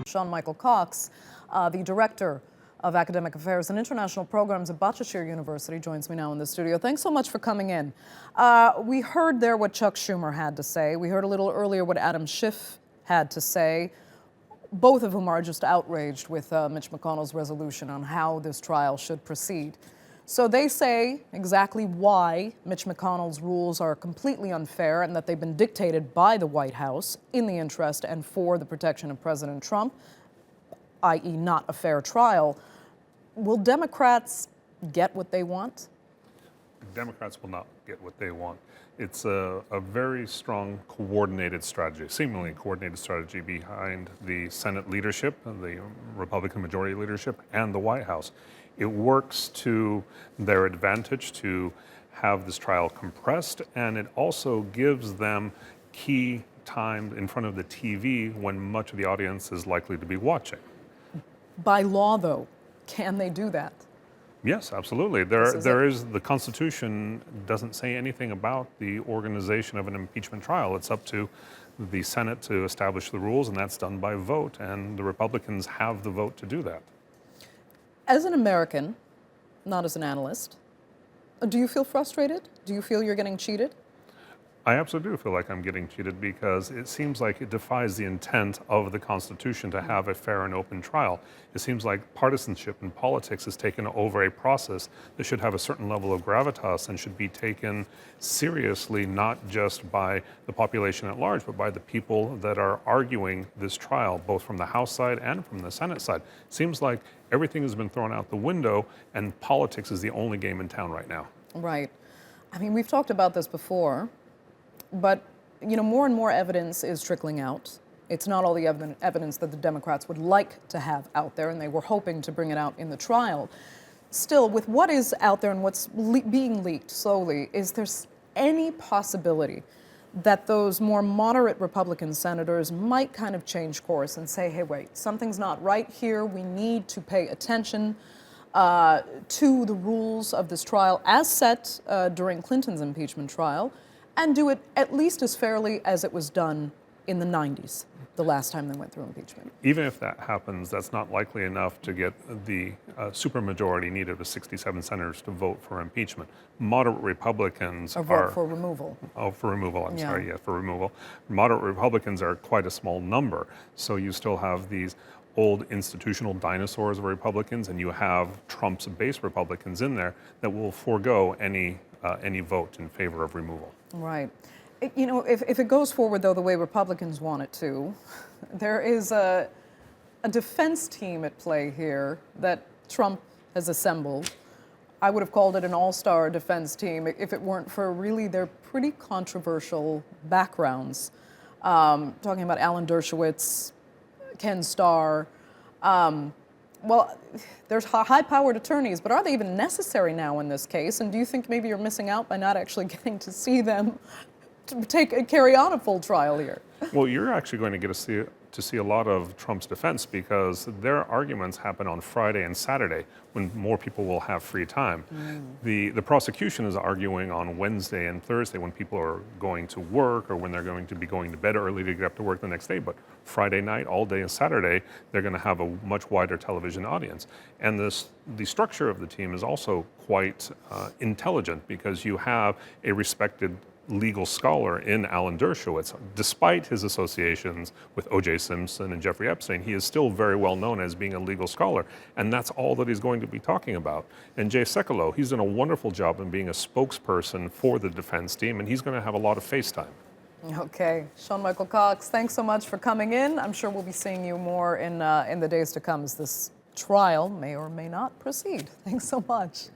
Sean Michael Cox, the Director of Academic Affairs and International Programs at Bahcesehir University, joins me now in the studio. Thanks so much for coming in. We heard there what Chuck Schumer had to say. We heard a little earlier what Adam Schiff had to say, both of whom are just outraged with Mitch McConnell's resolution on how this trial should proceed. So they say exactly why Mitch McConnell's rules are completely unfair and that they've been dictated by the White House in the interest and for the protection of President Trump, i.e. not a fair trial. Will Democrats get what they want? Democrats will not get what they want. It's a very strong coordinated strategy, seemingly coordinated strategy behind the Senate leadership, the Republican majority leadership, and the White House. It works to their advantage to have this trial compressed, and it also gives them key time in front of the TV when much of the audience is likely to be watching. By law, though, can they do that? Yes, absolutely. The Constitution doesn't say anything about the organization of an impeachment trial. It's up to the Senate to establish the rules, and that's done by vote, and the Republicans have the vote to do that. As an American, not as an analyst, do you feel frustrated? Do you feel you're getting cheated? I absolutely do feel like I'm getting cheated because it seems like it defies the intent of the Constitution to have a fair and open trial. It seems like partisanship in politics has taken over a process that should have a certain level of gravitas and should be taken seriously, not just by the population at large, but by the people that are arguing this trial, both from the House side and from the Senate side. It seems like everything has been thrown out the window and politics is the only game in town right now. Right. I mean, we've talked about this before. But, you know, more and more evidence is trickling out. It's not all the evidence that the Democrats would like to have out there, and they were hoping to bring it out in the trial. Still, with what is out there and what's being leaked slowly, is there any possibility that those more moderate Republican senators might kind of change course and say, hey, wait, something's not right here. We need to pay attention to the rules of this trial as set during Clinton's impeachment trial, and do it at least as fairly as it was done in the 90s, the last time they went through impeachment. Even if that happens, that's not likely enough to get the supermajority needed of 67 senators to vote for impeachment. Moderate Republicans or vote for removal. Oh, for removal, I'm sorry, yeah, for removal. Moderate Republicans are quite a small number, so you still have these old institutional dinosaurs of Republicans, and you have Trump's base Republicans in there that will forego any vote in favor of removal. Right. You know, if it goes forward, though, the way Republicans want it to, there is a defense team at play here that Trump has assembled. I would have called it an all-star defense team if it weren't for really their pretty controversial backgrounds. Talking about Alan Dershowitz, Ken Starr. Well, there's high-powered attorneys, but are they even necessary now in this case? And do you think maybe you're missing out by not actually getting to see them carry on a full trial here? Well, you're actually going to get to see a lot of Trump's defense because their arguments happen on Friday and Saturday when more people will have free time. The prosecution is arguing on Wednesday and Thursday when people are going to work or when they're going to be going to bed early to get up to work the next day. But Friday night, all day, and Saturday, they're going to have a much wider television audience. And the structure of the team is also quite intelligent because you have a respected legal scholar in Alan Dershowitz. Despite his associations with O.J. Simpson and Jeffrey Epstein, he is still very well known as being a legal scholar, and that's all that he's going to be talking about. And Jay Sekulow, he's done a wonderful job in being a spokesperson for the defense team, and he's going to have a lot of face time. Okay. Sean Michael Cox, thanks so much for coming in. I'm sure we'll be seeing you more in the days to come as this trial may or may not proceed. Thanks so much.